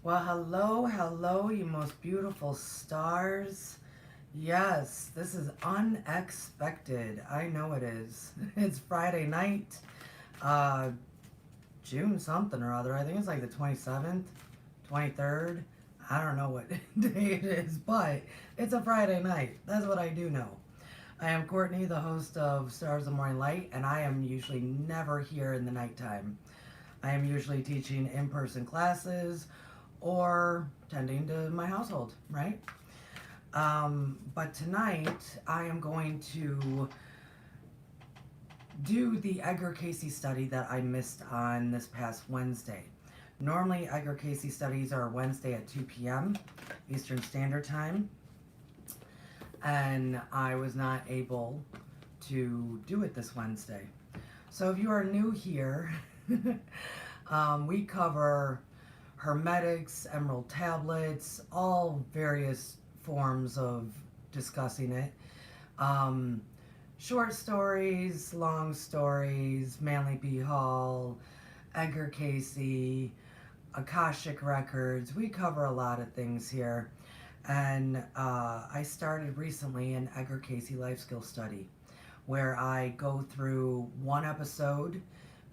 Well, hello, you most beautiful stars. Yes, this is unexpected. I know it is. It's Friday night, uh, June something or other. I think it's like the 27th, 23rd. I don't know what day it is, but it's a Friday night. That's what I do know. I am Courtney, the host of Stars of Morning Light, and I am usually never here in the nighttime. I am usually teaching in person classes or tending to my household, right? But tonight I am going to do the Edgar Cayce study that I missed on this past Wednesday. Normally, Edgar Cayce studies are Wednesday at 2 p.m. Eastern Standard Time, and I was not able to do it this Wednesday. So if you are new here, we cover hermetics, emerald tablets, all various forms of discussing it. Um, Short stories, long stories, Manly B. Hall, Edgar Cayce, Akashic Records. We cover a lot of things here. And I started recently an Edgar Cayce life skill study where I go through one episode,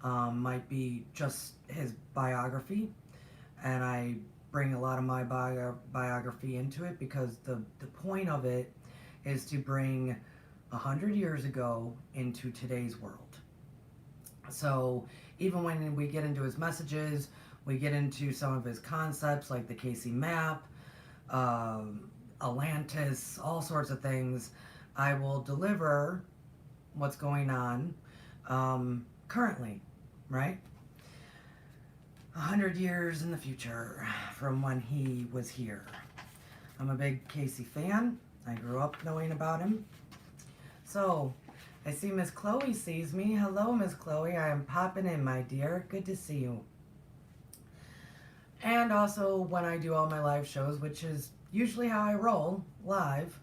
might be just his biography, and I bring a lot of my biography into it because the point of it is to bring 100 years ago into today's world. So even when we get into his messages, we get into some of his concepts like the Cayce map, Atlantis, all sorts of things. I will deliver what's going on currently, right? 100 years in the future from when he was here. I'm a big Cayce fan. I grew up knowing about him. So, I see Miss Chloe sees me. Hello, Miss Chloe. I am popping in, my dear. Good to see you. And also, when I do all my live shows, which is usually how I roll live,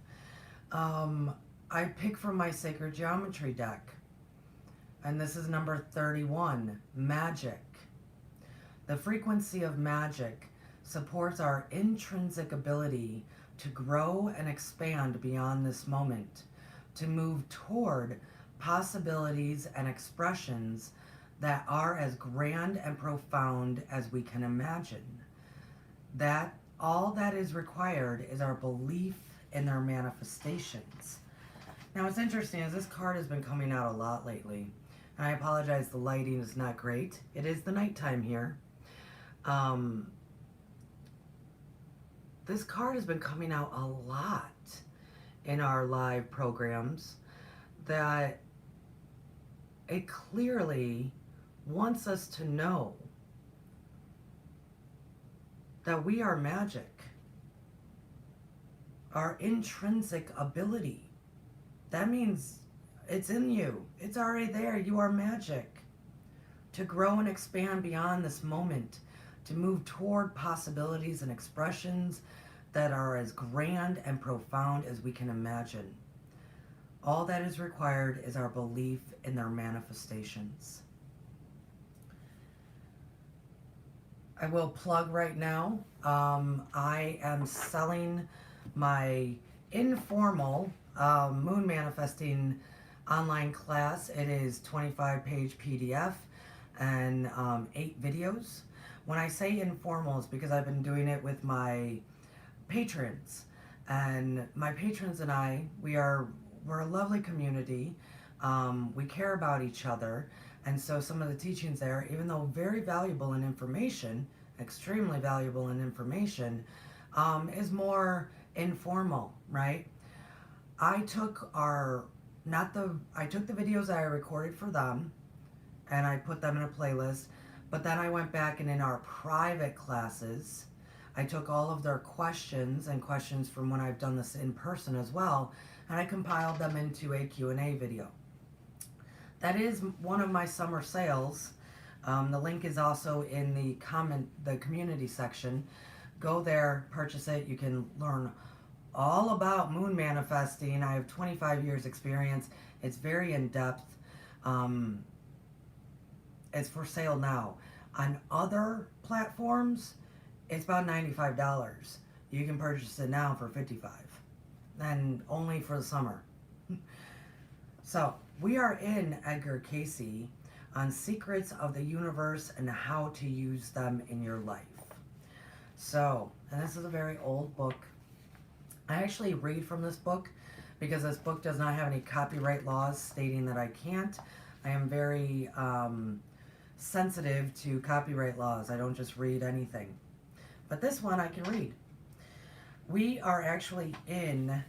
I pick from my Sacred Geometry deck. And this is number 31, Magic. The frequency of magic supports our intrinsic ability to grow and expand beyond this moment, to move toward possibilities and expressions that are as grand and profound as we can imagine. That all that is required is our belief in their manifestations. Now, what's interesting is this card has been coming out a lot lately. And I apologize, the lighting is not great. It is the nighttime here. This card has been coming out a lot in our live programs, that it clearly wants us to know that we are magic, our intrinsic ability. That means it's in you. It's already there. You are magic. To grow and expand beyond this moment, to move toward possibilities and expressions that are as grand and profound as we can imagine. All that is required is our belief in their manifestations. I will plug right now. I am selling my informal moon manifesting online class. It is 25-page PDF and 8 videos. When I say informal, it's because I've been doing it with my patrons. And my patrons and I, we're a lovely community. We care about each other. And so some of the teachings there, even though very valuable in information, extremely valuable in information, is more informal, right? I took I took the videos that I recorded for them and I put them in a playlist, but then I went back and in our private classes, I took all of their questions and questions from when I've done this in person as well, and I compiled them into a Q&A video. That is one of my summer sales. The link is also in the community section. Go there, purchase it. You can learn all about moon manifesting. I have 25 years experience. It's very in-depth. It's for sale now. On other platforms, It's about $95. You can purchase it now for $55, and only for the summer. So, we are in Edgar Cayce on secrets of the universe and how to use them in your life. So, and this is a very old book. I actually read from this book because this book does not have any copyright laws stating that I can't. I am very sensitive to copyright laws. I don't just read anything. But this one I can read. We are actually in,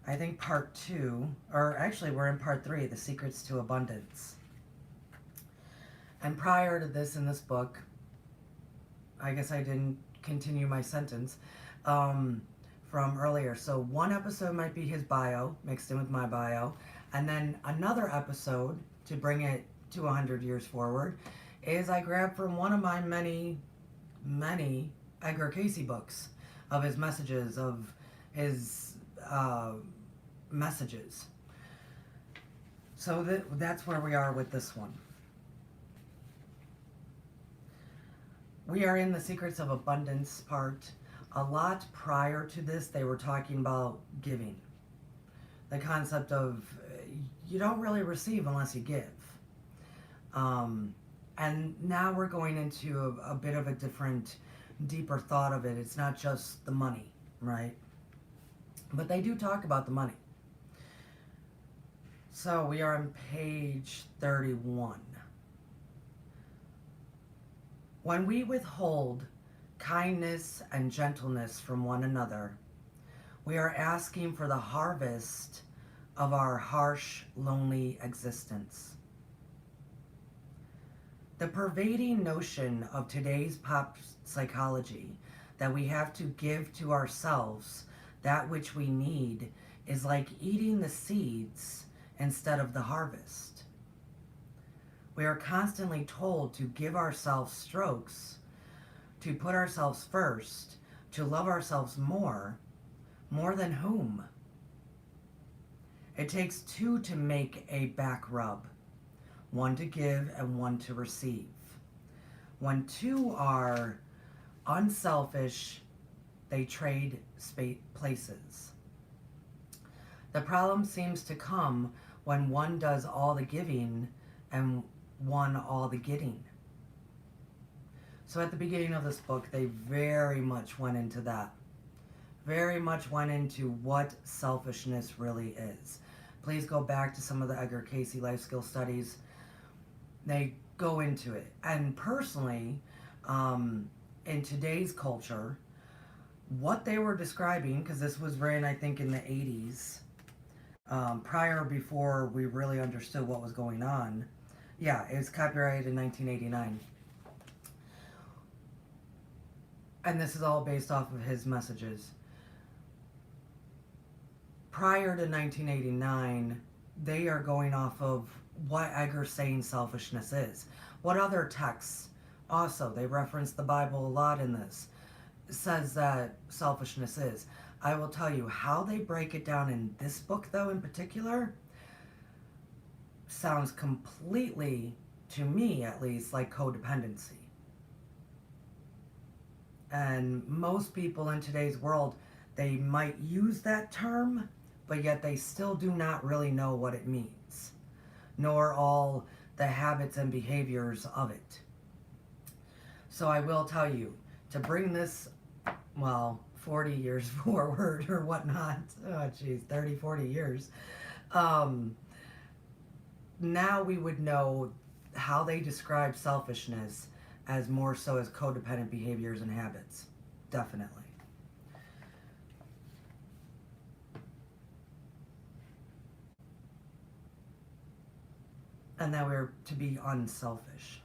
I think, part 2, or actually we're in part 3, The Secrets to Abundance. And prior to this in this book, I guess I didn't continue my sentence from earlier. So one episode might be his bio, mixed in with my bio, and then another episode, to bring it to 100 years forward, is I grabbed from one of my many Edgar Cayce books of his messages, of his messages. So that's where we are with this one. We are in the Secrets of Abundance part. A lot prior to this, they were talking about giving. The concept of you don't really receive unless you give. And now we're going into a bit of a different, deeper thought of it. It's not just the money, right? But they do talk about the money. So we are on page 31. When we withhold kindness and gentleness from one another, we are asking for the harvest of our harsh, lonely existence. The pervading notion of today's pop psychology that we have to give to ourselves that which we need is like eating the seeds instead of the harvest. We are constantly told to give ourselves strokes, to put ourselves first, to love ourselves more than whom? It takes two to make a back rub, one to give and one to receive. When two are unselfish, they trade places. The problem seems to come when one does all the giving and one all the getting. So at the beginning of this book, they very much went into that. Very much went into what selfishness really is. Please go back to some of the Edgar Cayce life skill studies. They go into it. And personally, in today's culture, what they were describing, because this was written, I think, in the 80s, before we really understood what was going on. Yeah, it was copyrighted in 1989. And this is all based off of his messages. Prior to 1989, they are going off of what Edgar's saying selfishness is. What other texts, also, they reference the Bible a lot in this, says that selfishness is. I will tell you how they break it down in this book, though, in particular, sounds completely, to me at least, like codependency. And most people in today's world, they might use that term, but yet they still do not really know what it means, nor all the habits and behaviors of it. So I will tell you, to bring this, 40 years forward or whatnot, 30, 40 years, now we would know how they describe selfishness as more so as codependent behaviors and habits. Definitely. And that we're to be unselfish.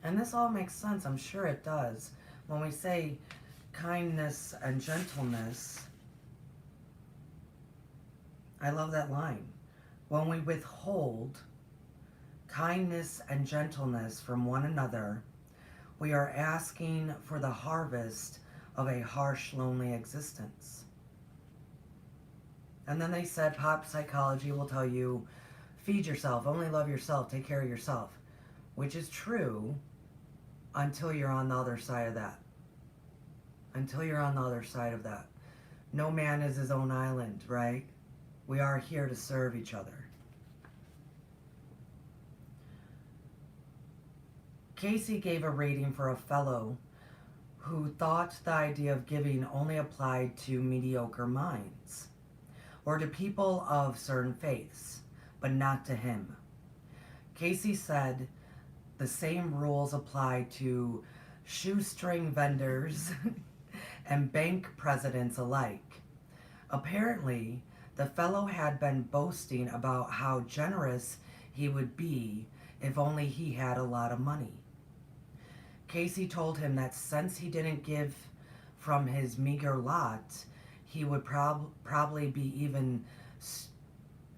And this all makes sense. I'm sure it does. When we say kindness and gentleness, I love that line. When we withhold kindness and gentleness from one another, we are asking for the harvest of a harsh, lonely existence. And then they said pop psychology will tell you, feed yourself, only love yourself, take care of yourself, which is true, until you're on the other side of that. Until you're on the other side of that. No man is his own island, right? We are here to serve each other. Cayce gave a reading for a fellow who thought the idea of giving only applied to mediocre minds or to people of certain faiths, but not to him. Cayce said the same rules apply to shoestring vendors and bank presidents alike. Apparently, the fellow had been boasting about how generous he would be if only he had a lot of money. Cayce told him that since he didn't give from his meager lot, he would probably be even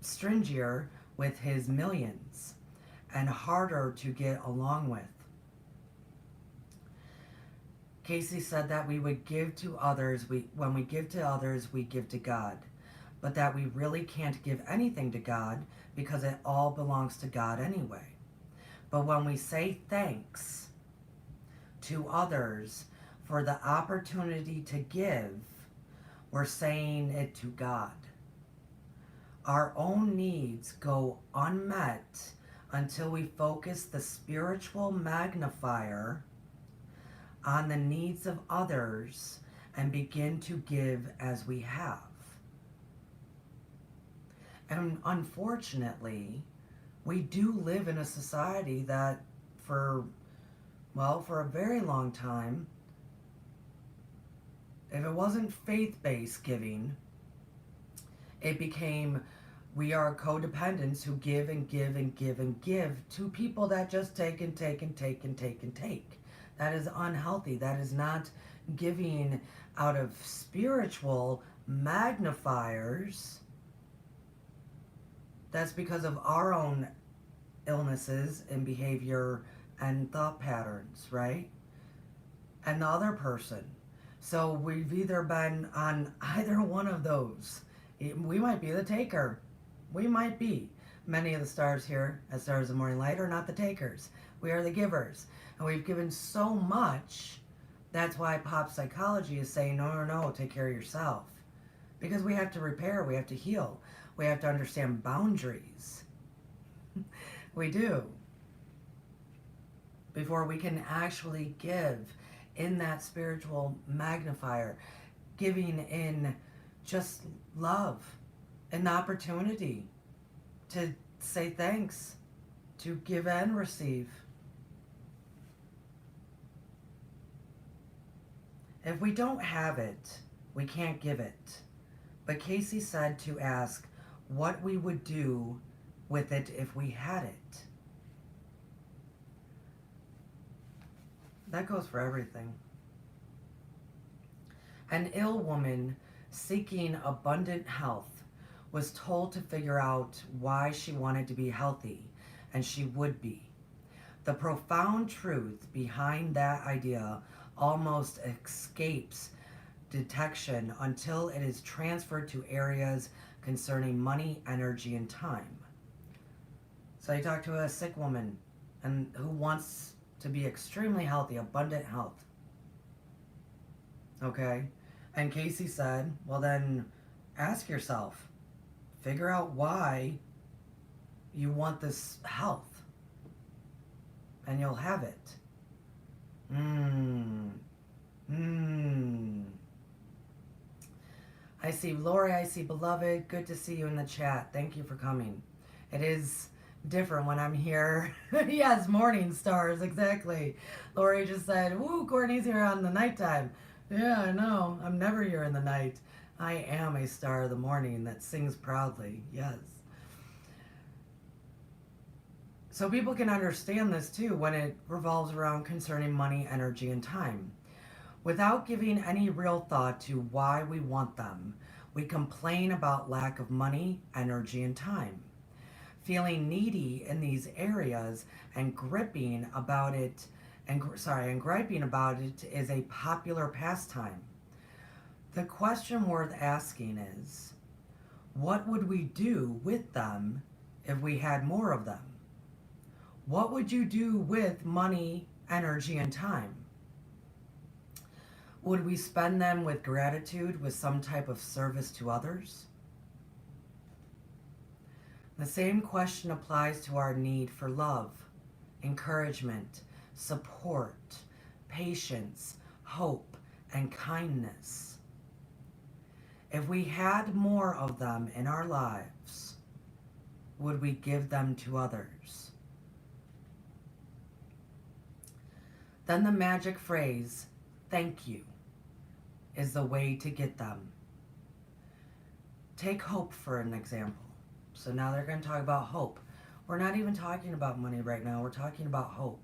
stringier with his millions and harder to get along with. Cayce said that we would give to others, when we give to others, we give to God, but that we really can't give anything to God because it all belongs to God anyway. But when we say thanks to others for the opportunity to give, we're saying it to God. Our own needs go unmet until we focus the spiritual magnifier on the needs of others and begin to give as we have. And unfortunately, we do live in a society that for a very long time, if it wasn't faith-based giving, it became we are codependents who give and give and give and give to people that just take and take and take and take and take. That is unhealthy. That is not giving out of spiritual magnifiers. That's because of our own illnesses and behavior and thought patterns, right? And the other person. So we've either been on either one of those. We might be the taker. We might be. Many of the stars here at Stars of the Morning Light are not the takers. We are the givers. And we've given so much. That's why pop psychology is saying, no, take care of yourself. Because we have to repair, we have to heal. We have to understand boundaries. We do. Before we can actually give in that spiritual magnifier, giving in just love and the opportunity to say thanks, to give and receive. If we don't have it, we can't give it. But Cayce said to ask what we would do with it if we had it. That goes for everything. An ill woman seeking abundant health was told to figure out why she wanted to be healthy, and she would be. The profound truth behind that idea almost escapes detection until it is transferred to areas concerning money, energy, and time. So you talk to a sick woman and who wants to be extremely healthy, abundant health. Okay? And Cayce said, well then ask yourself, figure out why you want this health, and you'll have it. I see Lori, I see Beloved. Good to see you in the chat. Thank you for coming. It is different when I'm here. Yes, morning stars, exactly. Lori just said, woo, Courtney's here on the nighttime. Yeah, I know. I'm never here in the night. I am a star of the morning that sings proudly. Yes. So people can understand this too when it revolves around concerning money, energy, and time. Without giving any real thought to why we want them, we complain about lack of money, energy, and time. Feeling needy in these areas and griping about it is a popular pastime. The question worth asking is, what would we do with them if we had more of them? What would you do with money, energy and time? Would we spend them with gratitude, with some type of service to others? The same question applies to our need for love, encouragement, support, patience, hope, and kindness. If we had more of them in our lives, would we give them to others? Then the magic phrase, thank you, is the way to get them. Take hope for an example. So now they're going to talk about hope. We're not even talking about money right now. We're talking about hope.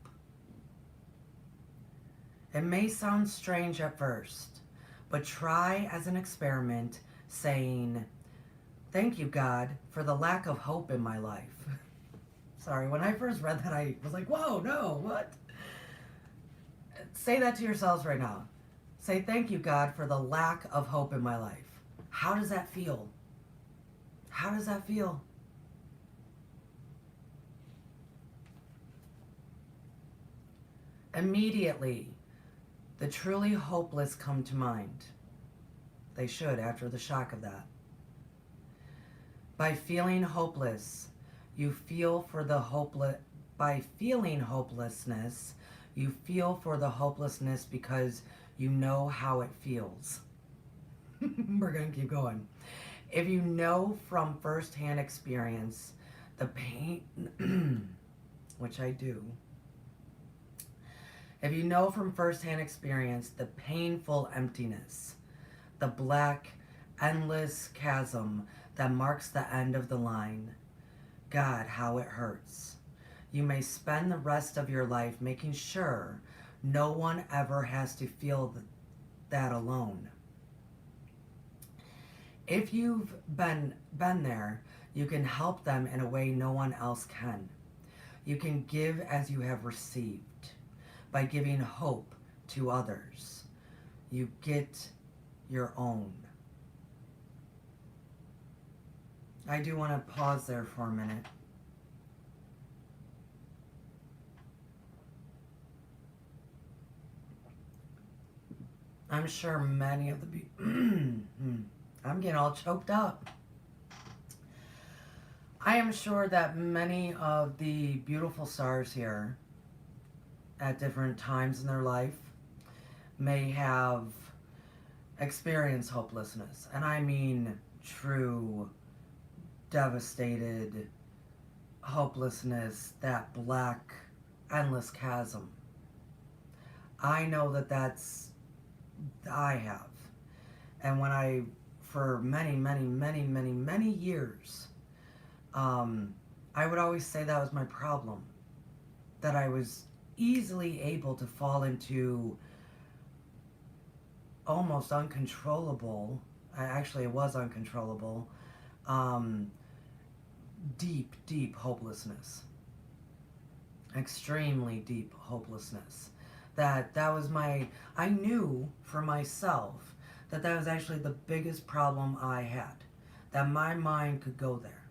It may sound strange at first, but try as an experiment saying, thank you, God, for the lack of hope in my life. Sorry, when I first read that, I was like, whoa, no, what? Say that to yourselves right now. Say, thank you, God, for the lack of hope in my life. How does that feel? How does that feel? Immediately, the truly hopeless come to mind. They should after the shock of that. By feeling hopeless, you feel for the hopeless. By feeling hopelessness, you feel for the hopelessness because you know how it feels. We're going to keep going. If you know from firsthand experience the pain, which I do, if you know from firsthand experience the painful emptiness, the black, endless chasm that marks the end of the line, God, how it hurts. You may spend the rest of your life making sure no one ever has to feel that alone. If you've been there, you can help them in a way no one else can. You can give as you have received. By giving hope to others, you get your own. I do want to pause there for a minute. I'm sure many of the people... I'm getting all choked up. I am sure that many of the beautiful stars here at different times in their life may have experienced hopelessness. And I mean true, devastated hopelessness, that black, endless chasm. I know I have. And when for many, many, many, many, many years, I would always say that was my problem. That I was easily able to fall into almost uncontrollable, actually it was uncontrollable, deep, deep hopelessness. Extremely deep hopelessness. That was I knew for myself that was actually the biggest problem I had. That my mind could go there.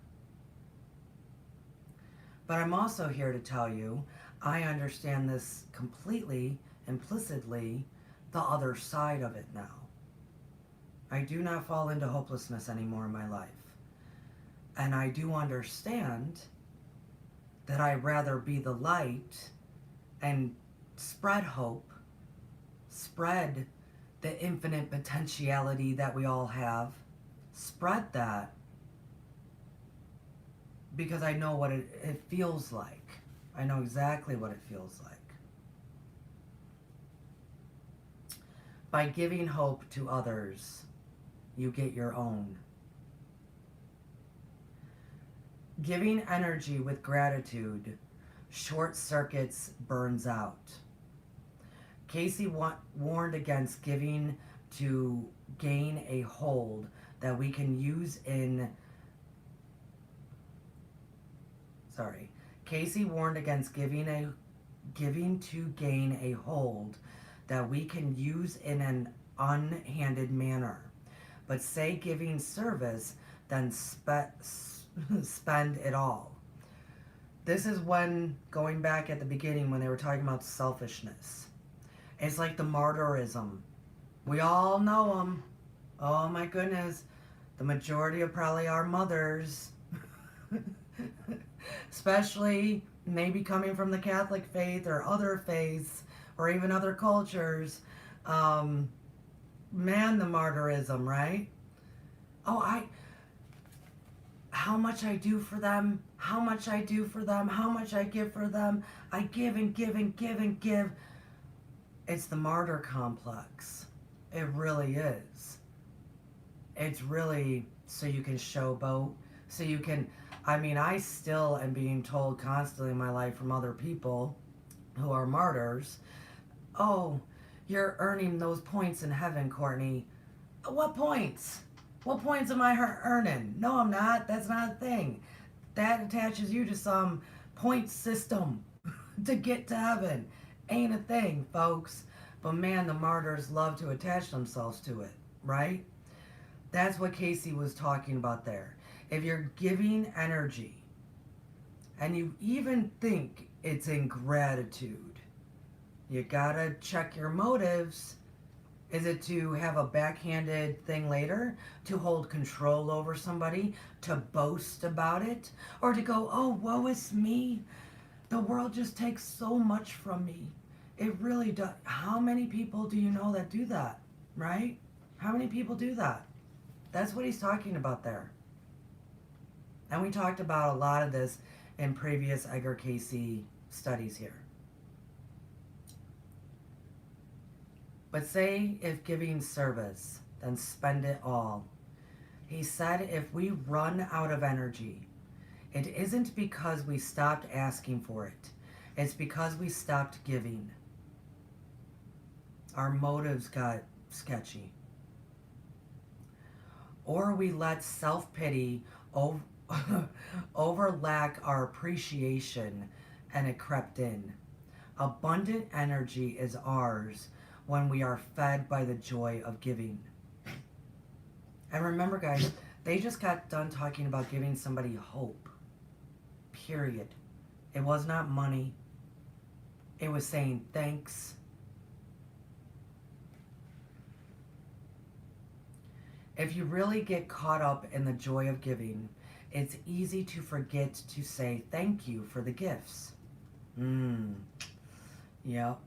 But I'm also here to tell you, I understand this completely, implicitly, the other side of it now. I do not fall into hopelessness anymore in my life. And I do understand that I'd rather be the light and spread hope, spread the infinite potentiality that we all have, spread that, because I know what it feels like. I know exactly what it feels like. By giving hope to others, you get your own. Giving energy with gratitude short circuits burns out. Cayce warned against giving to gain a hold that we can use in... Cayce warned against giving to gain a hold that we can use in an unhanded manner. But say giving service, then spend it all. This is when, going back at the beginning when they were talking about selfishness. It's like the martyrism. We all know them. Oh my goodness. The majority of probably our mothers, especially maybe coming from the Catholic faith or other faiths or even other cultures. Man, the martyrism, right? Oh, how much I do for them, how much I do for them, how much I give for them. I give and give and give and give. It's the martyr complex. It really is. It's really so you can showboat, so you can, I mean, I still am being told constantly in my life from other people who are martyrs, oh, you're earning those points in heaven, Courtney. What points? What points am I earning? No, I'm not. That's not a thing. That attaches you to some point system to get to heaven. Ain't a thing, folks. But man, the martyrs love to attach themselves to it, right? That's what Cayce was talking about there. If you're giving energy and you even think it's in gratitude, you gotta check your motives. Is it to have a backhanded thing later? To hold control over somebody? To boast about it? Or to go, oh, woe is me. The world just takes so much from me. It really does. How many people do you know that do that? Right? How many people do that? That's what he's talking about there. And we talked about a lot of this in previous Edgar Cayce studies here. But say if giving service, then spend it all. He said if we run out of energy, it isn't because we stopped asking for it. It's because we stopped giving. Our motives got sketchy. Or we let self-pity overlack our appreciation and it crept in. Abundant energy is ours when we are fed by the joy of giving. And remember, guys, they just got done talking about giving somebody hope. Period. It was not money. It was saying thanks. If you really get caught up in the joy of giving, it's easy to forget to say thank you for the gifts. Yep.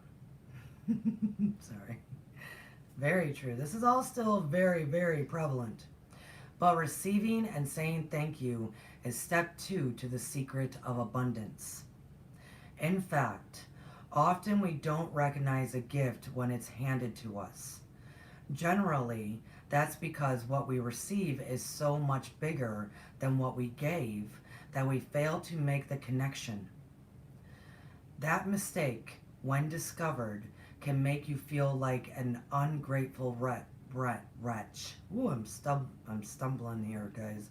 Sorry. Very true. This is all still very, very prevalent. But receiving and saying thank you is step 2 to the secret of abundance. In fact, often we don't recognize a gift when it's handed to us. Generally, that's because what we receive is so much bigger than what we gave that we fail to make the connection. That mistake, when discovered, can make you feel like an ungrateful wretch. Ooh, I'm stumbling here, guys.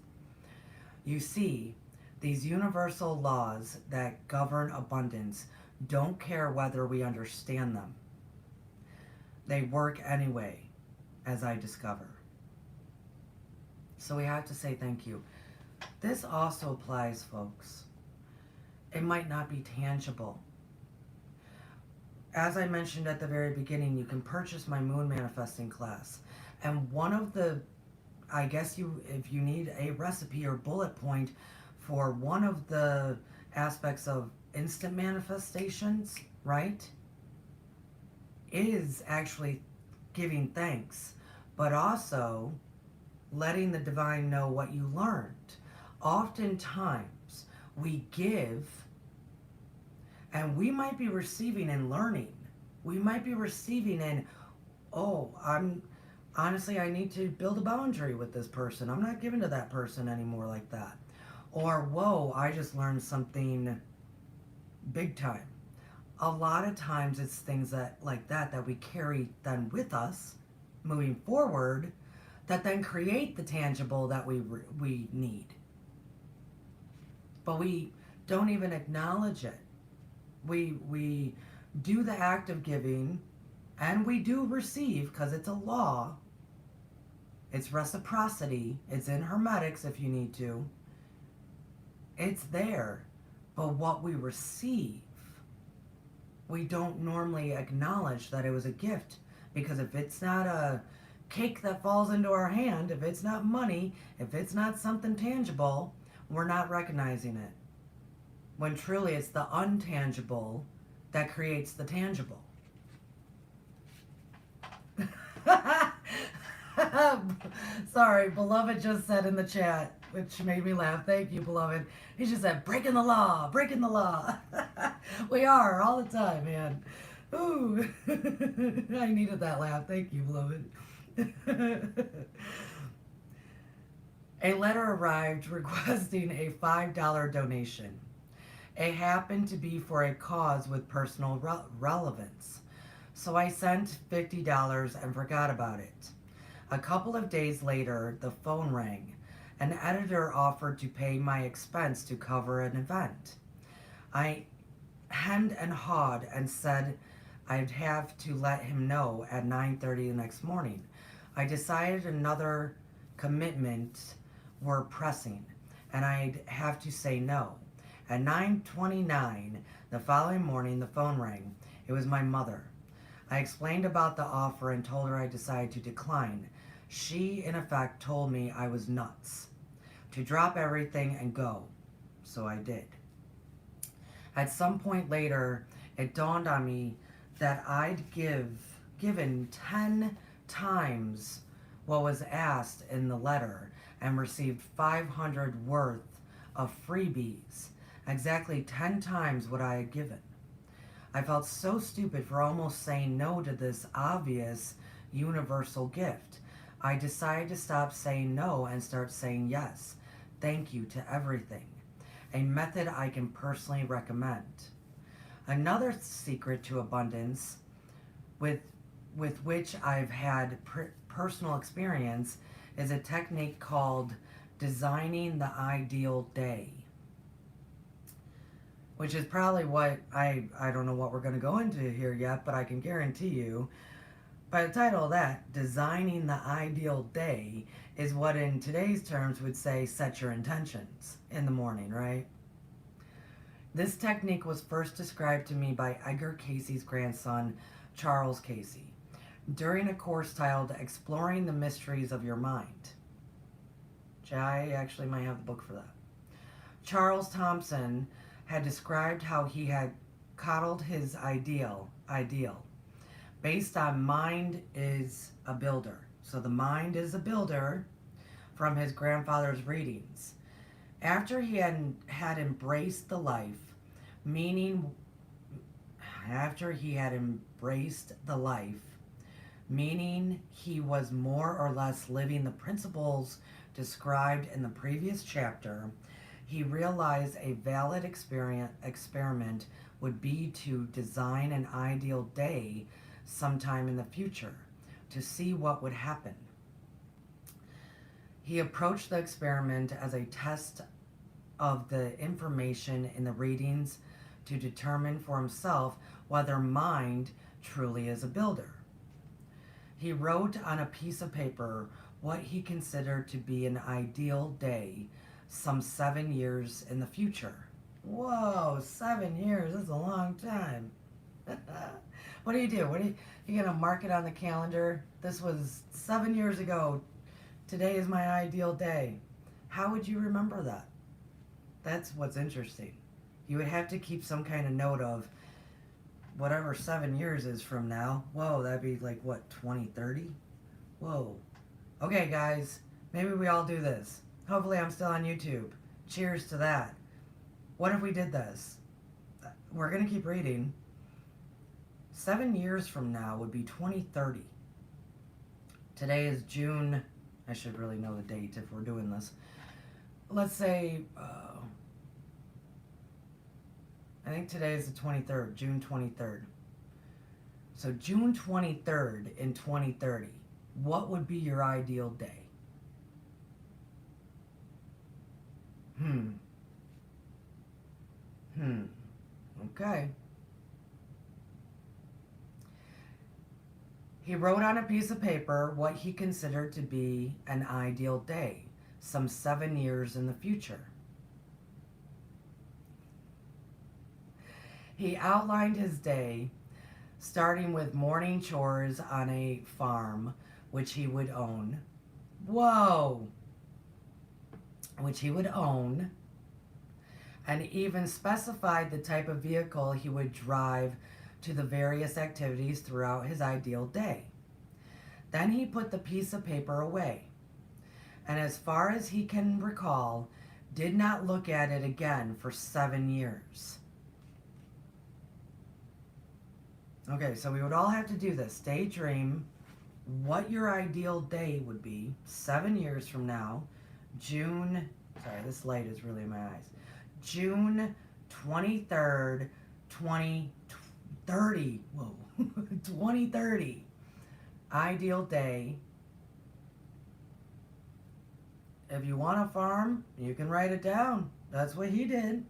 You see, these universal laws that govern abundance don't care whether we understand them. They work anyway, as I discover. So we have to say thank you. This also applies, folks. It might not be tangible. As I mentioned at the very beginning, you can purchase my moon manifesting class. And one of the, I guess if you need a recipe or bullet point for one of the aspects of instant manifestations, right, is actually giving thanks, but also letting the divine know what you learned. Oftentimes, we give, and we might be receiving and learning. We might be receiving and, oh, honestly, I need to build a boundary with this person. I'm not giving to that person anymore like that. Or, whoa, I just learned something big time. A lot of times it's things that like that we carry then with us moving forward that then create the tangible that we need. But we don't even acknowledge it. We do the act of giving and we do receive because it's a law. It's reciprocity. It's in Hermetics if you need to. It's there. But what we receive, we don't normally acknowledge that it was a gift, because if it's not a cake that falls into our hand, if it's not money, if it's not something tangible, we're not recognizing it. When truly it's the untangible that creates the tangible. Sorry, beloved just said in the chat, which made me laugh. Thank you, beloved. He just said, breaking the law, breaking the law. We are all the time, man. Ooh, I needed that laugh. Thank you, beloved. A letter arrived requesting a $5 donation. It happened to be for a cause with personal relevance. So I sent $50 and forgot about it. A couple of days later, the phone rang. An editor offered to pay my expense to cover an event. I hemmed and hawed and said I'd have to let him know at 9:30 the next morning. I decided another commitment were pressing, and I'd have to say no. At 9:29 the following morning, the phone rang. It was my mother. I explained about the offer and told her I decided to decline. She, in effect, told me I was nuts, to drop everything and go. So I did. At some point later, it dawned on me that I'd given 10 times what was asked in the letter and received 500 worth of freebies, exactly 10 times what I had given. I felt so stupid for almost saying no to this obvious universal gift. I decided to stop saying no and start saying yes. Thank you to everything. A method I can personally recommend. Another secret to abundance with which I've had personal experience is a technique called designing the ideal day, which is probably what I don't know what we're going to go into here yet, but I can guarantee you by the title of that, designing the ideal day, is what in today's terms would say set your intentions in the morning, right? This technique was first described to me by Edgar Cayce's grandson, Charles Cayce, during a course titled Exploring the Mysteries of Your Mind. I actually might have the book for that. Charles Thompson had described how he had coddled his ideal based on mind is a builder. So the mind is a builder from his grandfather's readings. After he had embraced the life, meaning he was more or less living the principles described in the previous chapter, he realized a valid experiment would be to design an ideal day sometime in the future to see what would happen. He approached the experiment as a test of the information in the readings to determine for himself whether mind truly is a builder. He wrote on a piece of paper what he considered to be an ideal day some 7 years in the future. Whoa, 7 years, that's a long time. What do? You gonna mark it on the calendar? This was 7 years ago. Today is my ideal day. How would you remember that? That's what's interesting. You would have to keep some kind of note of whatever 7 years is from now. Whoa, that'd be like what, 2030? Whoa. Okay, guys, maybe we all do this. Hopefully I'm still on YouTube. Cheers to that. What if we did this? We're gonna keep reading. 7 years from now would be 2030. Today is June. I should really know the date if we're doing this. Let's say, I think today is the 23rd, June 23rd. So June 23rd in 2030, what would be your ideal day? Okay. He wrote on a piece of paper what he considered to be an ideal day, some 7 years in the future. He outlined his day, starting with morning chores on a farm, which he would own. Whoa! Which he would own, and even specified the type of vehicle he would drive to the various activities throughout his ideal day. Then he put the piece of paper away, and as far as he can recall, did not look at it again for 7 years. Okay, so we would all have to do this. Daydream what your ideal day would be 7 years from now. June, sorry, this light is really in my eyes. June 23rd, 2030. Whoa, 2030. Ideal day. If you want a farm, you can write it down. That's what he did.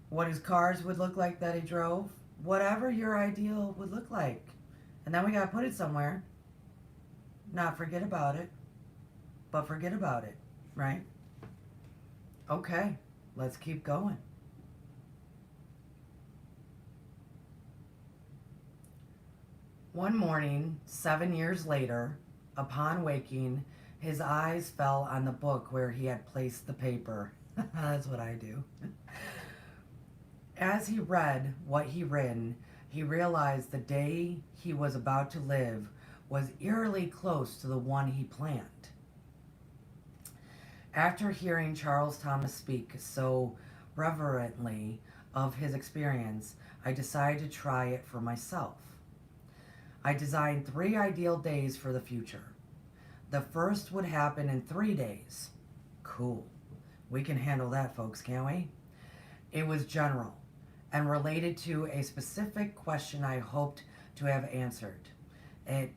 What his cars would look like that he drove. Whatever your ideal would look like. And then we got to put it somewhere. Not forget about it, but forget about it, right? Okay, let's keep going. One morning, 7 years later, upon waking, his eyes fell on the book where he had placed the paper. That's what I do. As he read what he written, he realized the day he was about to live was eerily close to the one he planned. After hearing Charles Thomas speak so reverently of his experience, I decided to try it for myself. I designed 3 ideal days for the future. The first would happen in 3 days. Cool. We can handle that, folks, can't we? It was general and related to a specific question I hoped to have answered. It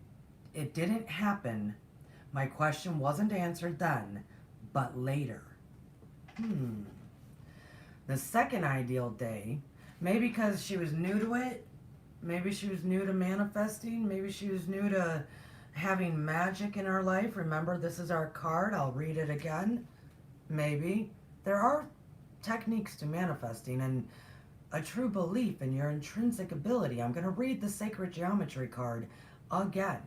didn't happen. My question wasn't answered then, but later. The second ideal day, maybe because she was new to it, maybe she was new to manifesting, maybe she was new to having magic in her life. Remember, this is our card. I'll read it again. Maybe. There are techniques to manifesting and a true belief in your intrinsic ability. I'm going to read the Sacred Geometry card again.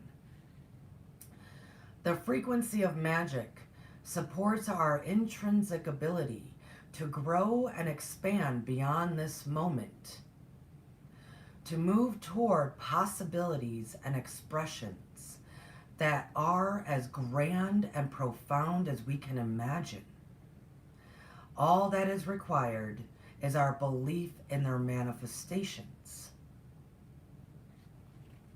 The frequency of magic supports our intrinsic ability to grow and expand beyond this moment, to move toward possibilities and expressions that are as grand and profound as we can imagine. All that is required is our belief in their manifestations.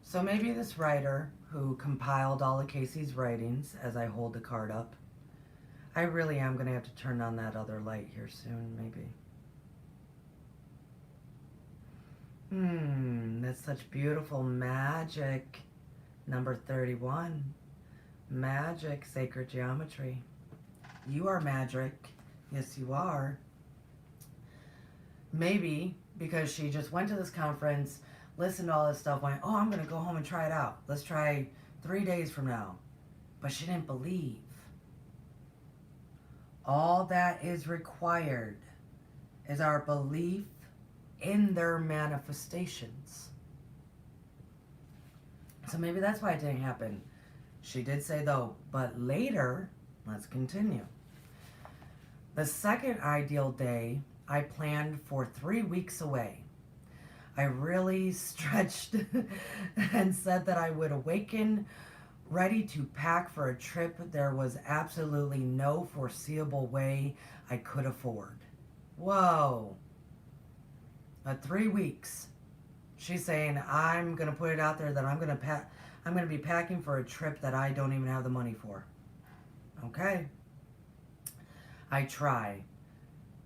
So maybe this writer who compiled all of Cayce's writings, as I hold the card up, I really am going to have to turn on that other light here soon, maybe. That's such beautiful magic. Number 31. Magic, sacred geometry. You are magic. Yes, you are. Maybe because she just went to this conference, listened to all this stuff, went, oh, I'm going to go home and try it out. Let's try 3 days from now. But she didn't believe. All that is required is our belief in their manifestations. So maybe that's why it didn't happen. She did say though, but later, let's continue. The second ideal day I planned for 3 weeks away. I really stretched and said that I would awaken ready to pack for a trip there was absolutely no foreseeable way I could afford. Whoa. 3 weeks. She's saying, I'm going to put it out there that I'm going to be packing for a trip that I don't even have the money for. Okay. I try,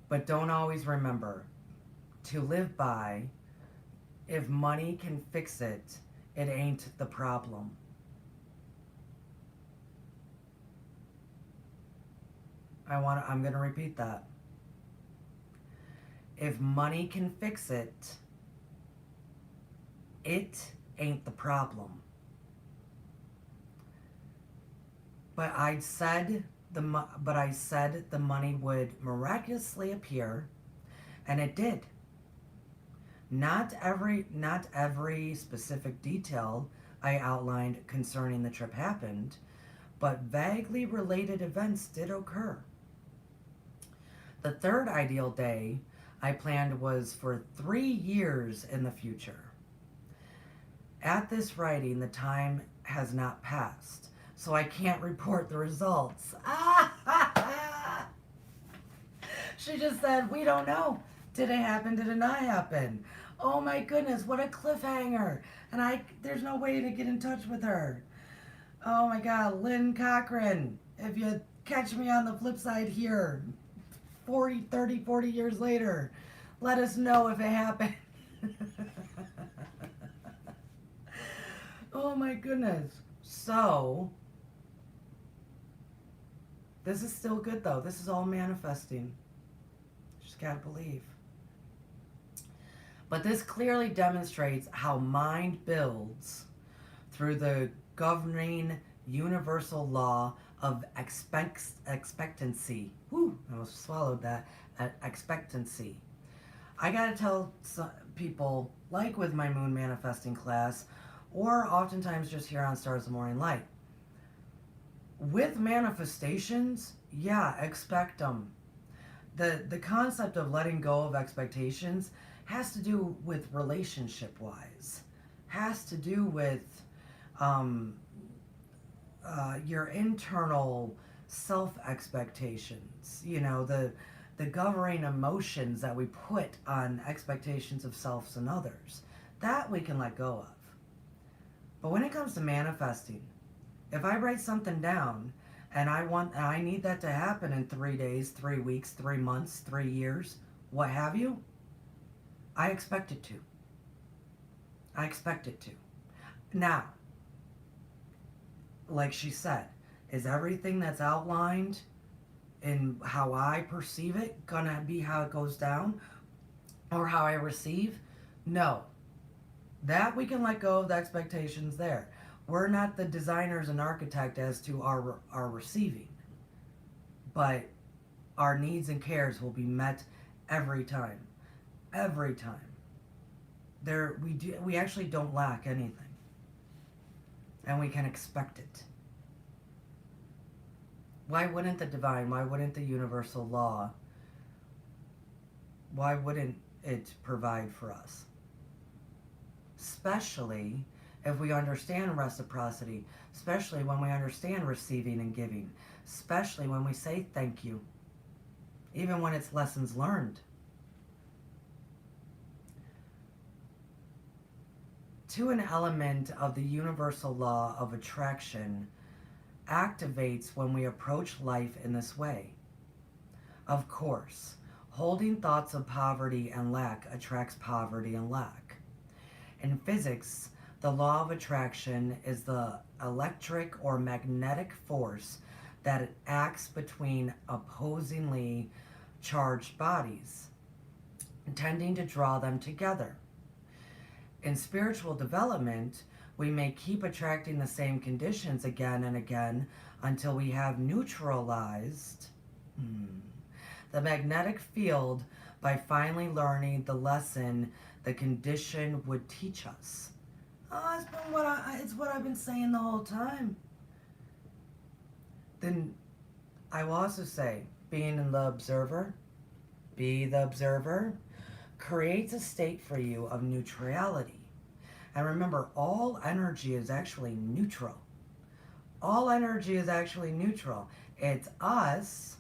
but don't always remember to live by, if money can fix it, it ain't the problem. I'm going to repeat that. If money can fix it, it ain't the problem. But I said the money would miraculously appear, and it did. Not every specific detail I outlined concerning the trip happened, but vaguely related events did occur. The third ideal day I planned was for 3 years in the future. At this writing, the time has not passed, so I can't report the results. She just said, we don't know. Did it happen? Did it not happen? Oh my goodness, what a cliffhanger. And there's no way to get in touch with her. Oh my God, Lynn Cochran, if you catch me on the flip side here, 40 years later, let us know if it happened. Oh my goodness. So, this is still good though. This is all manifesting. Just gotta believe. But this clearly demonstrates how mind builds through the governing universal law of expectancy. Woo, I almost swallowed that. Expectancy. I gotta tell some people, like with my moon manifesting class, or oftentimes just here on Stars of Morning Light, with manifestations, yeah, expect them. The concept of letting go of expectations has to do with relationship wise, has to do with your internal self expectations, the governing emotions that we put on expectations of selves and others, that we can let go of. But when it comes to manifesting, if I write something down and I need that to happen in 3 days, 3 weeks, 3 months, 3 years, what have you, I expect it to. I expect it to. Now, like she said, is everything that's outlined in how I perceive it gonna be how it goes down or how I receive? No. That we can let go of the expectations there. We're not the designers and architect as to our receiving, but our needs and cares will be met every time. Every time. We actually don't lack anything. And we can expect it. Why wouldn't the divine, why wouldn't the universal law, why wouldn't it provide for us? Especially if we understand reciprocity, especially when we understand receiving and giving, especially when we say thank you, even when it's lessons learned. To an element of the universal law of attraction activates when we approach life in this way. Of course, holding thoughts of poverty and lack attracts poverty and lack. In physics, the law of attraction is the electric or magnetic force that acts between opposingly charged bodies, tending to draw them together. In spiritual development, we may keep attracting the same conditions again and again until we have neutralized the magnetic field by finally learning the lesson the condition would teach us. Oh, it's what I've been saying the whole time. Then I will also say, being in the observer, be the observer, creates a state for you of neutrality. And remember, all energy is actually neutral. All energy is actually neutral. It's us,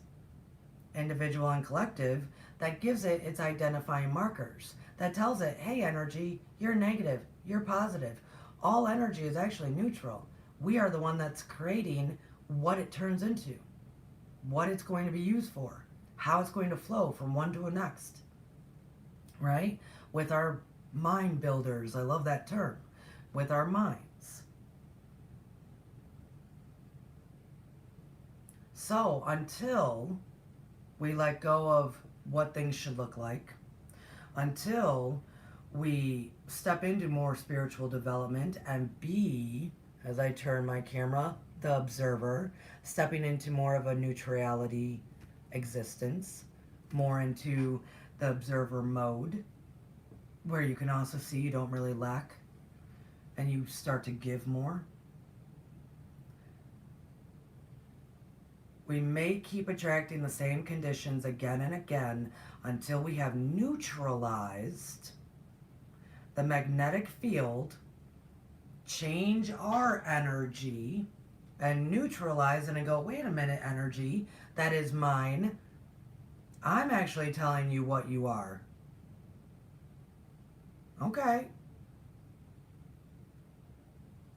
individual and collective, that gives it its identifying markers. That tells it, hey energy, you're negative, you're positive. All energy is actually neutral. We are the one that's creating what it turns into, what it's going to be used for, how it's going to flow from one to the next. Right? With our mind builders, I love that term, with our minds. So until we let go of what things should look like, until we step into more spiritual development and be, as I turn my camera, the observer, stepping into more of a neutrality existence, more into the observer mode, where you can also see you don't really lack and you start to give more. We may keep attracting the same conditions again and again until we have neutralized the magnetic field, change our energy, and neutralize it and go, wait a minute, energy, that is mine. I'm actually telling you what you are. Okay.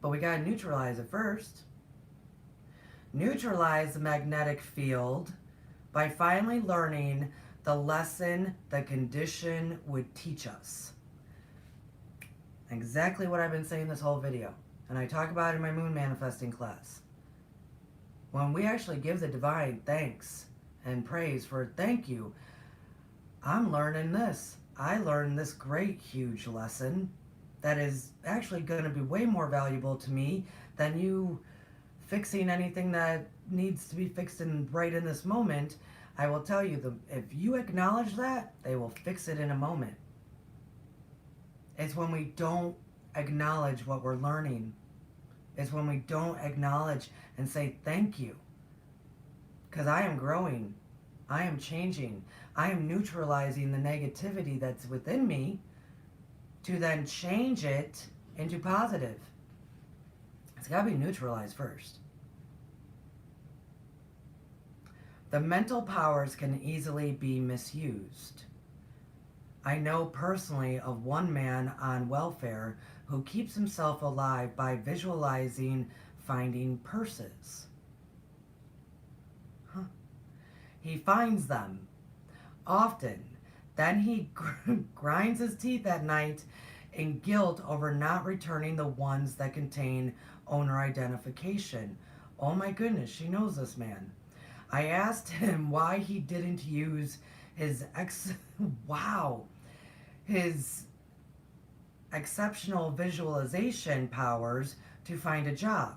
But we got to neutralize it first. Neutralize the magnetic field by finally learning the lesson the condition would teach us. Exactly what I've been saying this whole video. And I talk about it in my moon manifesting class. When we actually give the divine thanks and praise for thank you, I'm learning this. I learned this great, huge lesson that is actually going to be way more valuable to me than you fixing anything that needs to be fixed right in this moment. I will tell you, if you acknowledge that, they will fix it in a moment. It's when we don't acknowledge what we're learning. It's when we don't acknowledge and say thank you. Because I am growing. I am changing. I am neutralizing the negativity that's within me to then change it into positive. It's got to be neutralized first. The mental powers can easily be misused. I know personally of one man on welfare who keeps himself alive by visualizing finding purses. He finds them often. Then he grinds his teeth at night in guilt over not returning the ones that contain owner identification. Oh my goodness, she knows this man. I asked him why he didn't use his his exceptional visualization powers to find a job.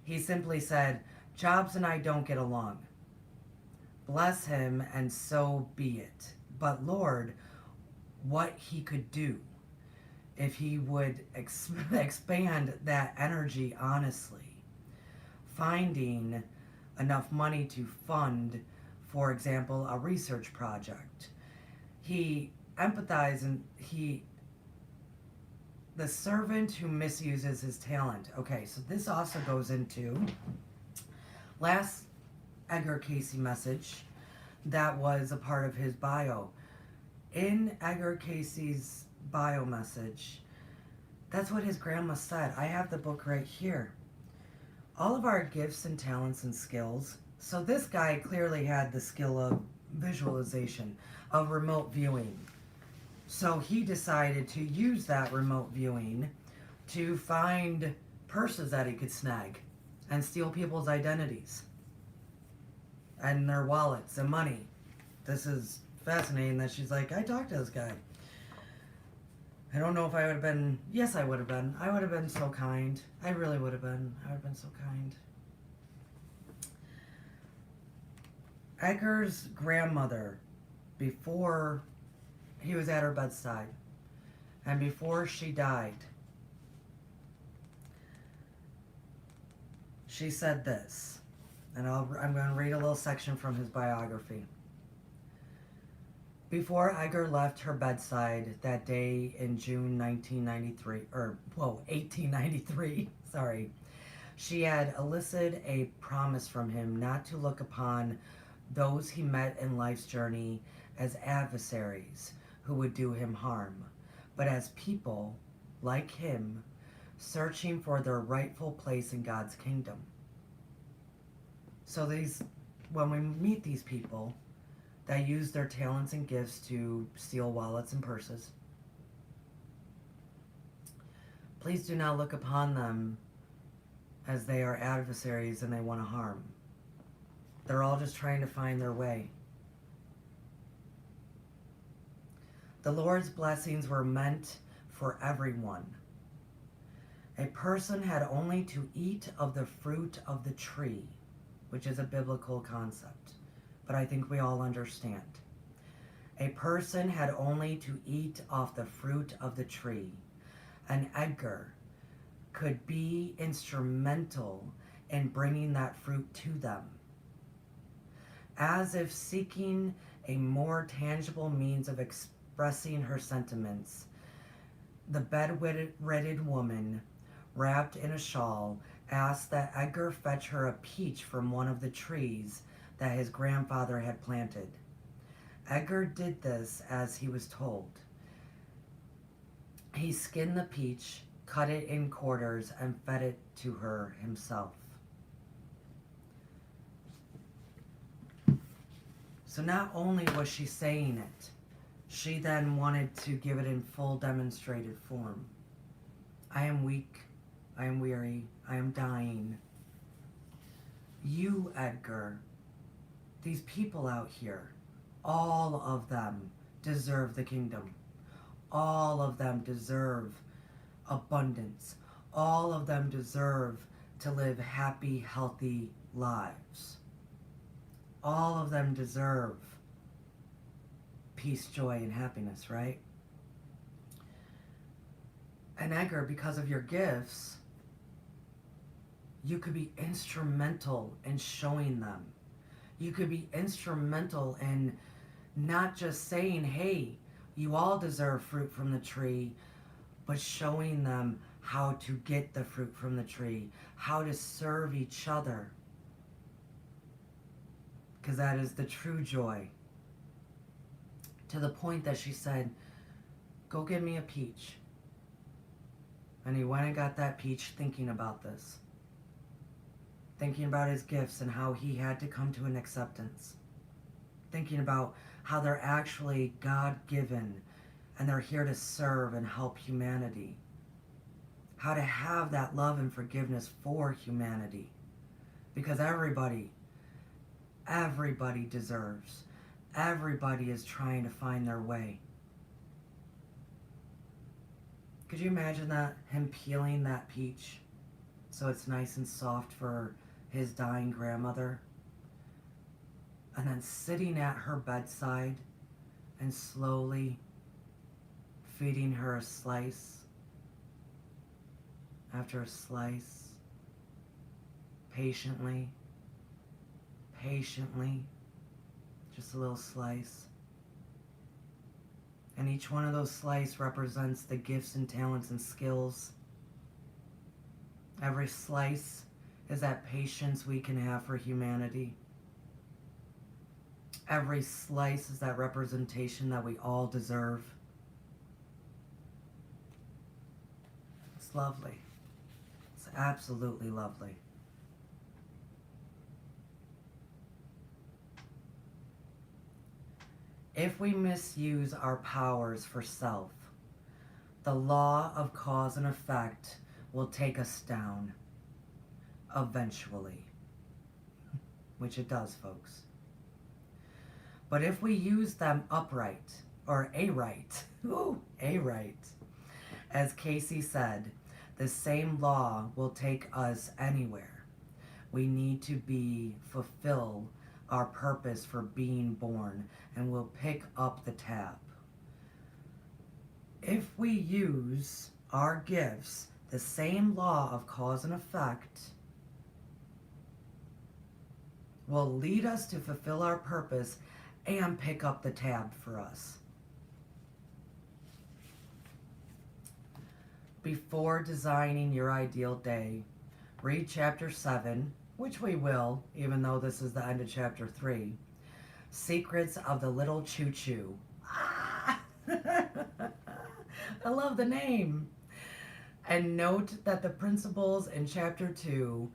He simply said, "Jobs and I don't get along." Bless him, and so be it. But Lord, what he could do if he would expand that energy honestly, finding enough money to fund, for example, a research project. He empathized and the servant who misuses his talent. Okay, so this also goes into last Edgar Cayce message that was a part of his bio. In Edgar Cayce's bio message, that's what his grandma said. I have the book right here. All of our gifts and talents and skills. So this guy clearly had the skill of visualization, of remote viewing. So he decided to use that remote viewing to find purses that he could snag and steal people's identities and their wallets and money. This is fascinating that she's like, I talked to this guy. I don't know if I would have been, yes I would have been. I would have been so kind. I really would have been. I would have been so kind. Edgar's grandmother, before he was at her bedside, and before she died, she said this, and I'm going to read a little section from his biography. Before Edgar left her bedside that day in June 1893, sorry, she had elicited a promise from him not to look upon those he met in life's journey as adversaries who would do him harm, but as people, like him, searching for their rightful place in God's kingdom. So when we meet these people that use their talents and gifts to steal wallets and purses, please do not look upon them as they are adversaries and they want to harm. They're all just trying to find their way. The Lord's blessings were meant for everyone. A person had only to eat of the fruit of the tree, which is a biblical concept, but I think we all understand. A person had only to eat off the fruit of the tree, and Edgar could be instrumental in bringing that fruit to them. As if seeking a more tangible means of expressing her sentiments, the bedridden woman, wrapped in a shawl, asked that Edgar fetch her a peach from one of the trees that his grandfather had planted. Edgar did this as he was told. He skinned the peach, cut it in quarters, and fed it to her himself. So not only was she saying it, she then wanted to give it in full demonstrated form. I am weak, I am weary, I am dying. You, Edgar, these people out here, all of them deserve the kingdom. All of them deserve abundance. All of them deserve to live happy, healthy lives. All of them deserve peace, joy, and happiness, right? And Edgar, because of your gifts, you could be instrumental in showing them. You could be instrumental in not just saying, hey, you all deserve fruit from the tree, but showing them how to get the fruit from the tree, how to serve each other. Because that is the true joy. To the point that she said, go get me a peach. And he went and got that peach thinking about this. Thinking about his gifts and how he had to come to an acceptance. Thinking about how they're actually God-given and they're here to serve and help humanity. How to have that love and forgiveness for humanity. Because everybody deserves. Everybody is trying to find their way. Could you imagine that? Him peeling that peach so it's nice and soft for his dying grandmother? And then sitting at her bedside and slowly feeding her a slice after a slice, patiently, just a little slice. And each one of those slices represents the gifts and talents and skills. Every slice is that patience we can have for humanity. Every slice is that representation that we all deserve. It's lovely. It's absolutely lovely. If we misuse our powers for self, the law of cause and effect will take us down. Eventually. Which it does, folks. But if we use them upright, or aright, as Cayce said, the same law will take us anywhere. We need to fulfill our purpose for being born, and we'll pick up the tab. If we use our gifts, the same law of cause and effect will lead us to fulfill our purpose and pick up the tab for us. Before designing your ideal day, read chapter 7, which we will, even though this is the end of chapter 3, Secrets of the Little Choo Choo. Ah! I love the name. And note that the principles in chapter 2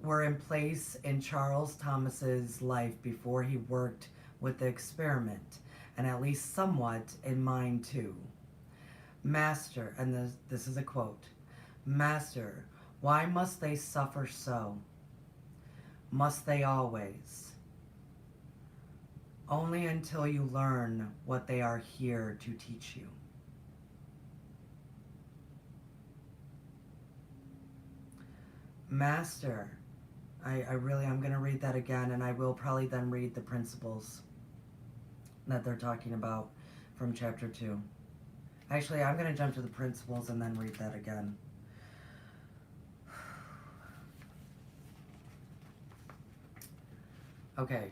were in place in Charles Thomas's life before he worked with the experiment, and at least somewhat in mine too. Master, and this is a quote, Master, why must they suffer so? Must they always? Only until you learn what they are here to teach you. Master, I'm going to read that again, and I will probably then read the principles. that they're talking about from chapter 2. Actually, I'm going to jump to the principles and then read that again. Okay,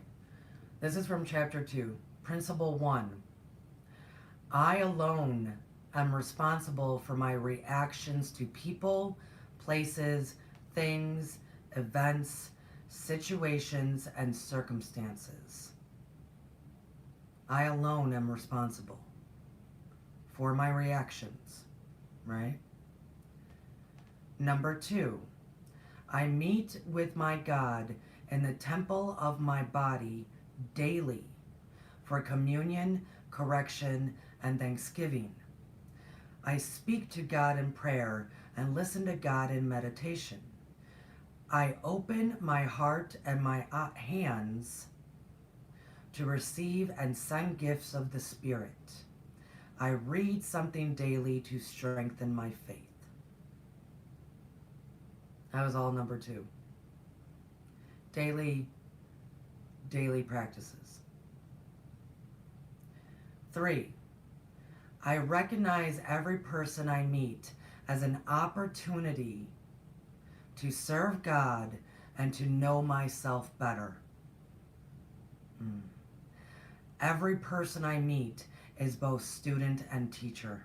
this is from chapter 2. Principle 1. I alone am responsible for my reactions to people, places, things, events, situations, and circumstances. I alone am responsible for my reactions, right? Number 2, I meet with my God in the temple of my body daily for communion, correction, and thanksgiving. I speak to God in prayer and listen to God in meditation. I open my heart and my hands to receive and send gifts of the Spirit. I read something daily to strengthen my faith. That was all number 2. Daily practices. 3, I recognize every person I meet as an opportunity to serve God and to know myself better. Every person I meet is both student and teacher.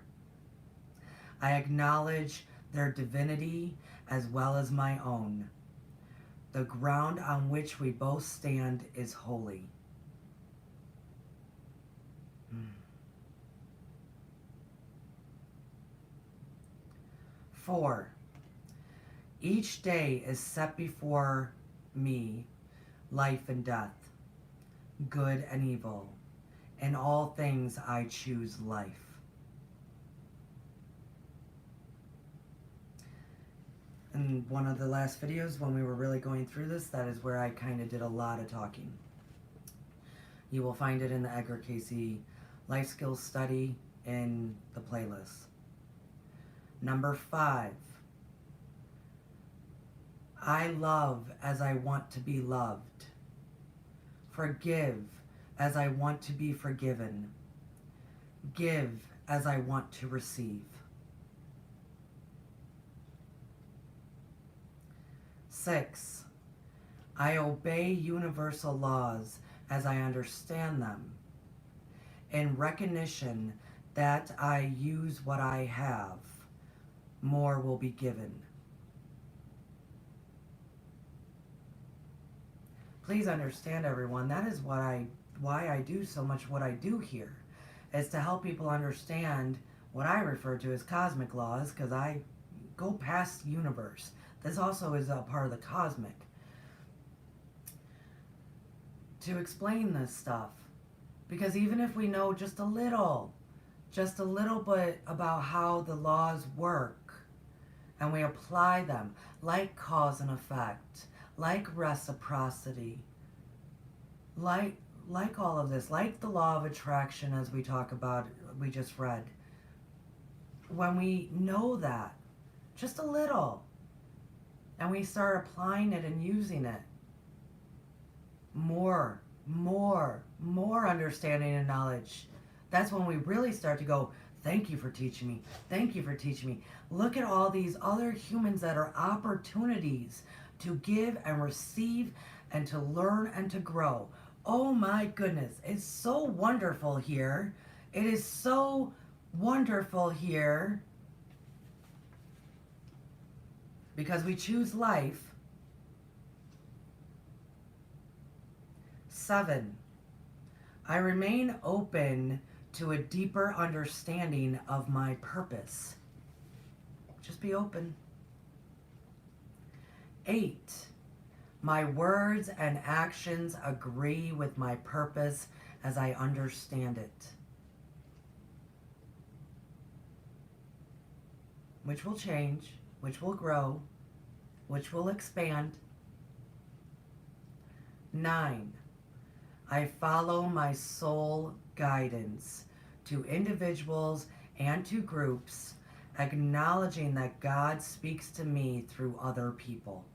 I acknowledge their divinity as well as my own. The ground on which we both stand is holy. 4, each day is set before me, life and death, good and evil. In all things I choose life. In one of the last videos when we were really going through this, that is where I kind of did a lot of talking. You will find it in the Edgar Cayce Life Skills Study in the playlist. Number 5, I love as I want to be loved. Forgive as I want to be forgiven. Give as I want to receive. 6, I obey universal laws as I understand them. In recognition that I use what I have, more will be given. Please understand, everyone, that is why I do so much what I do here, is to help people understand what I refer to as cosmic laws, because I go past the universe. This also is a part of the cosmic. To explain this stuff, because even if we know just a little bit about how the laws work, and we apply them, like cause and effect, like reciprocity, like all of this, like the law of attraction as we talk about, we just read. When we know that, just a little, and we start applying it and using it, more understanding and knowledge, that's when we really start to go, thank you for teaching me. Thank you for teaching me. Look at all these other humans that are opportunities to give and receive and to learn and to grow. Oh my goodness, it's so wonderful here. It is so wonderful here because we choose life. 7, I remain open to a deeper understanding of my purpose. Just be open. 8, my words and actions agree with my purpose as I understand it, which will change, which will grow, which will expand. 9, I follow my soul guidance to individuals and to groups, acknowledging that God speaks to me through other people.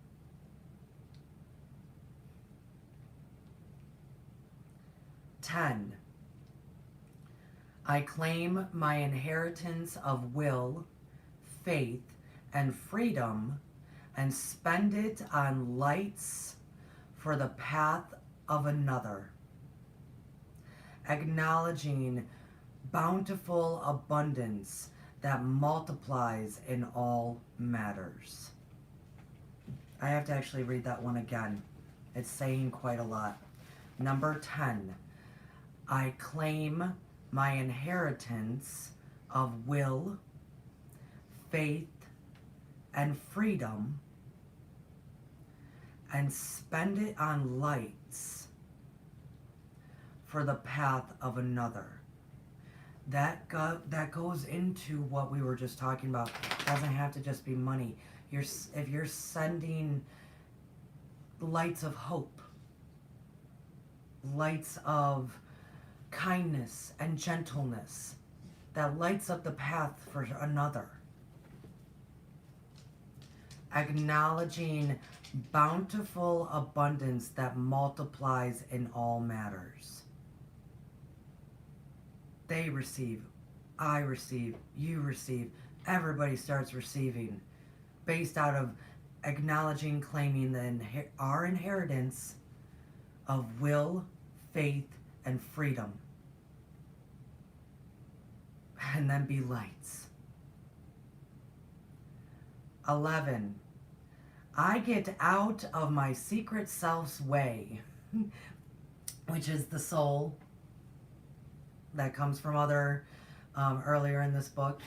10, I claim my inheritance of will, faith, and freedom and spend it on lights for the path of another. Acknowledging bountiful abundance that multiplies in all matters. I have to actually read that one again. It's saying quite a lot. Number 10, I claim my inheritance of will, faith, and freedom and spend it on lights for the path of another. That goes into what we were just talking about. It doesn't have to just be money. If you're sending lights of hope, lights of kindness and gentleness, that lights up the path for another. Acknowledging bountiful abundance that multiplies in all matters. They receive, I receive, you receive, everybody starts receiving based out of acknowledging, claiming our inheritance of will, faith, and freedom. And then be lights. 11. I get out of my secret self's way, which is the soul that comes from earlier in this book.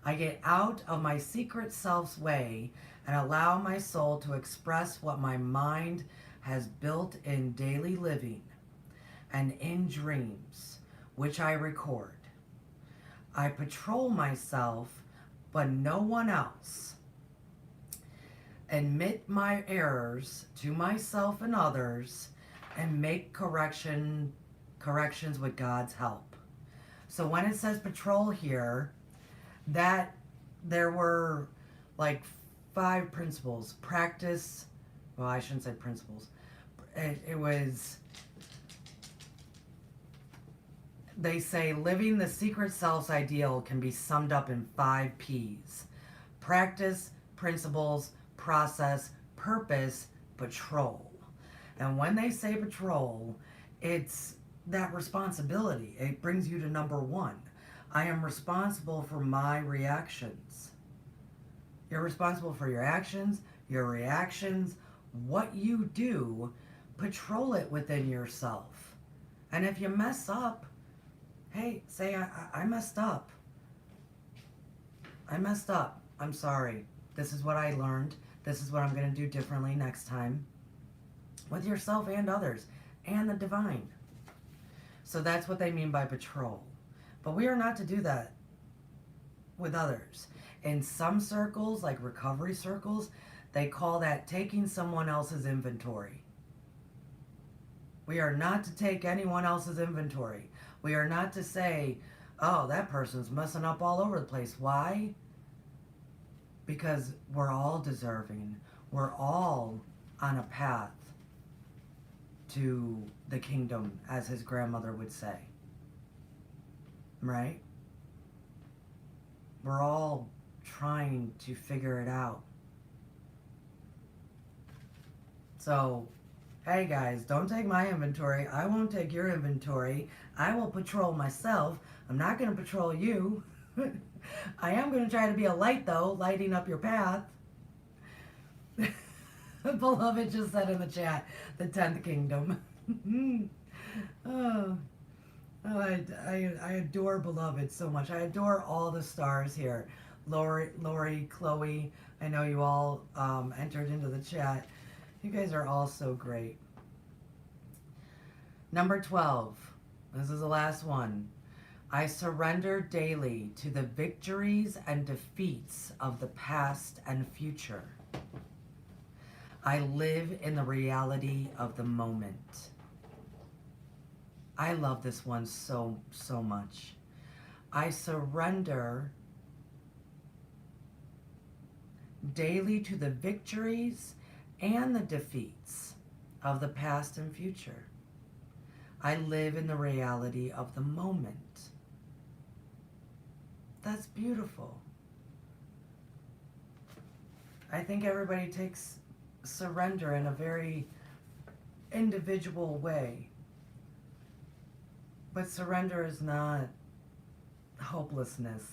I get out of my secret self's way and allow my soul to express what my mind has built in daily living and in dreams, which I record. I patrol myself, but no one else. Admit my errors to myself and others and make corrections with God's help. So when it says patrol here, that there were like 5 principles. Practice, well, I shouldn't say principles. It was, they say living the secret self's ideal can be summed up in 5 P's. Practice, principles, process, purpose, patrol. And when they say patrol, it's that responsibility. It brings you to number 1. I am responsible for my reactions. You're responsible for your actions, your reactions, what you do. Patrol it within yourself. And if you mess up, hey, say, I messed up. I messed up. I'm sorry. This is what I learned. This is what I'm going to do differently next time. With yourself and others. And the divine. So that's what they mean by patrol. But we are not to do that with others. In some circles, like recovery circles, they call that taking someone else's inventory. We are not to take anyone else's inventory. We are not to say, oh, that person's messing up all over the place. Why? Because we're all deserving. We're all on a path to the kingdom, as his grandmother would say. Right? We're all trying to figure it out. So, hey guys, don't take my inventory. I won't take your inventory. I will patrol myself. I'm not going to patrol you. I am going to try to be a light, though, lighting up your path. Beloved just said in the chat, the 10th kingdom. I adore Beloved so much. I adore all the stars here. Lori, Chloe, I know you all entered into the chat. You guys are all so great. Number 12. This is the last one. I surrender daily to the victories and defeats of the past and future. I live in the reality of the moment. I love this one so much. I surrender daily to the victories and the defeats of the past and future. I live in the reality of the moment. That's beautiful. I think everybody takes surrender in a very individual way. But surrender is not hopelessness.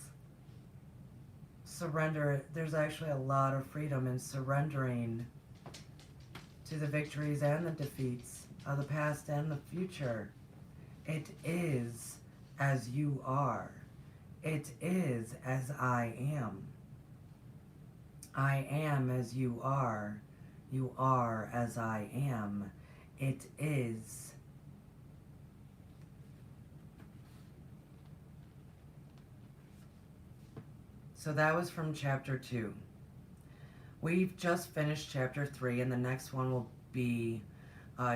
Surrender, there's actually a lot of freedom in surrendering to the victories and the defeats of the past and the future. It is as you are. It is as I am. I am as you are. You are as I am. It is. So that was from chapter 2. We've just finished chapter 3, and the next one will be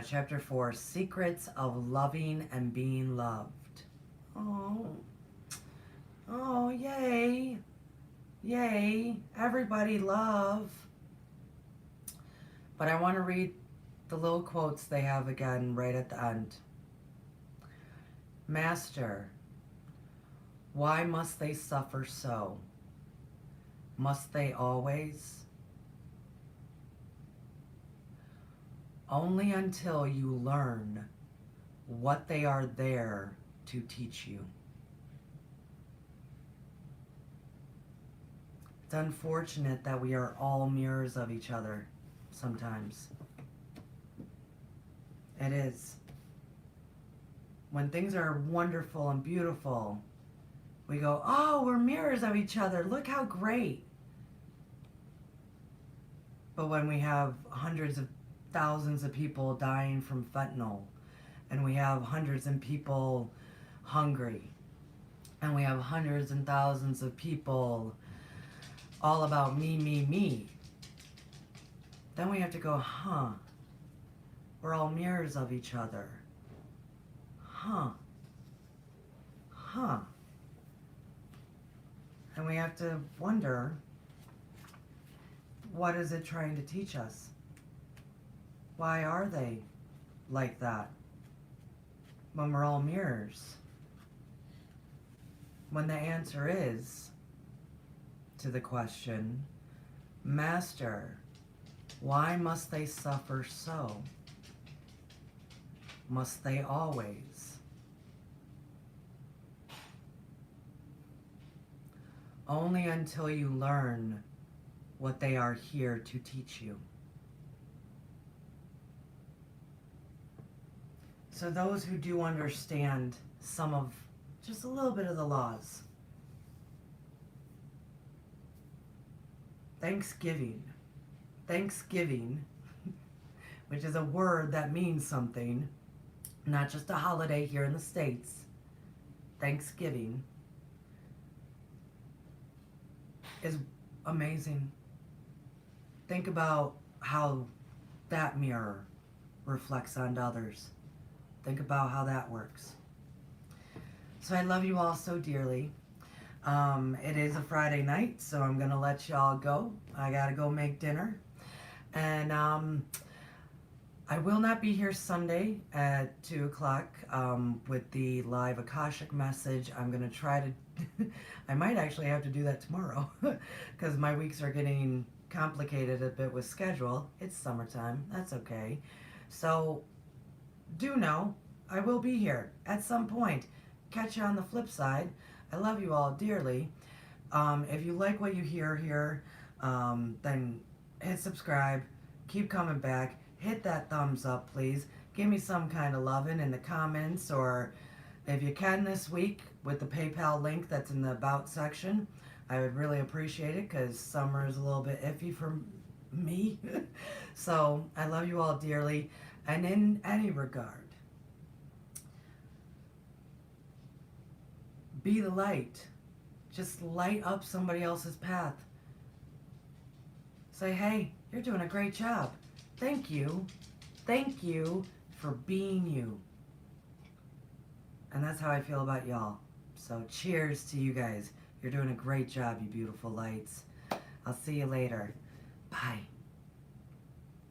chapter 4, Secrets of Loving and Being Loved. Oh. Oh, yay. Yay. Everybody love. But I want to read the little quotes they have again right at the end. Master, why must they suffer so? Must they always? Only until you learn what they are there to teach you. It's unfortunate that we are all mirrors of each other sometimes. It is. When things are wonderful and beautiful, we go, oh, we're mirrors of each other. Look how great. But when we have hundreds of thousands of people dying from fentanyl, and we have hundreds of people hungry, and we have hundreds and thousands of people all about me, then we have to go, we're all mirrors of each other. And we have to wonder, what is it trying to teach us? Why are they like that when we're all mirrors? When the answer is to the question, Master, why must they suffer so? Must they always? Only until you learn what they are here to teach you. So those who do understand some of, just a little bit of the laws. Thanksgiving, which is a word that means something, not just a holiday here in the States. Thanksgiving is amazing. Think about how that mirror reflects onto others. Think about how that works. So I love you all so dearly. It is a Friday night, so I'm going to let y'all go. I got to go make dinner. And I will not be here Sunday at 2 o'clock with the live Akashic message. I'm going to try to, I might actually have to do that tomorrow because my weeks are getting complicated a bit with schedule. It's summertime. That's okay. So do know I will be here at some point. Catch you on the flip side. I love you all dearly. If you like what you hear here, then hit subscribe. Keep coming back. Hit that thumbs up, please. Give me some kind of loving in the comments, or if you can this week with the PayPal link that's in the About section. I would really appreciate it because summer is a little bit iffy for me. So I love you all dearly. And in any regard, be the light. Just light up somebody else's path. Say, hey, you're doing a great job. Thank you. Thank you for being you. And that's how I feel about y'all. So cheers to you guys. You're doing a great job, you beautiful lights. I'll see you later. Bye.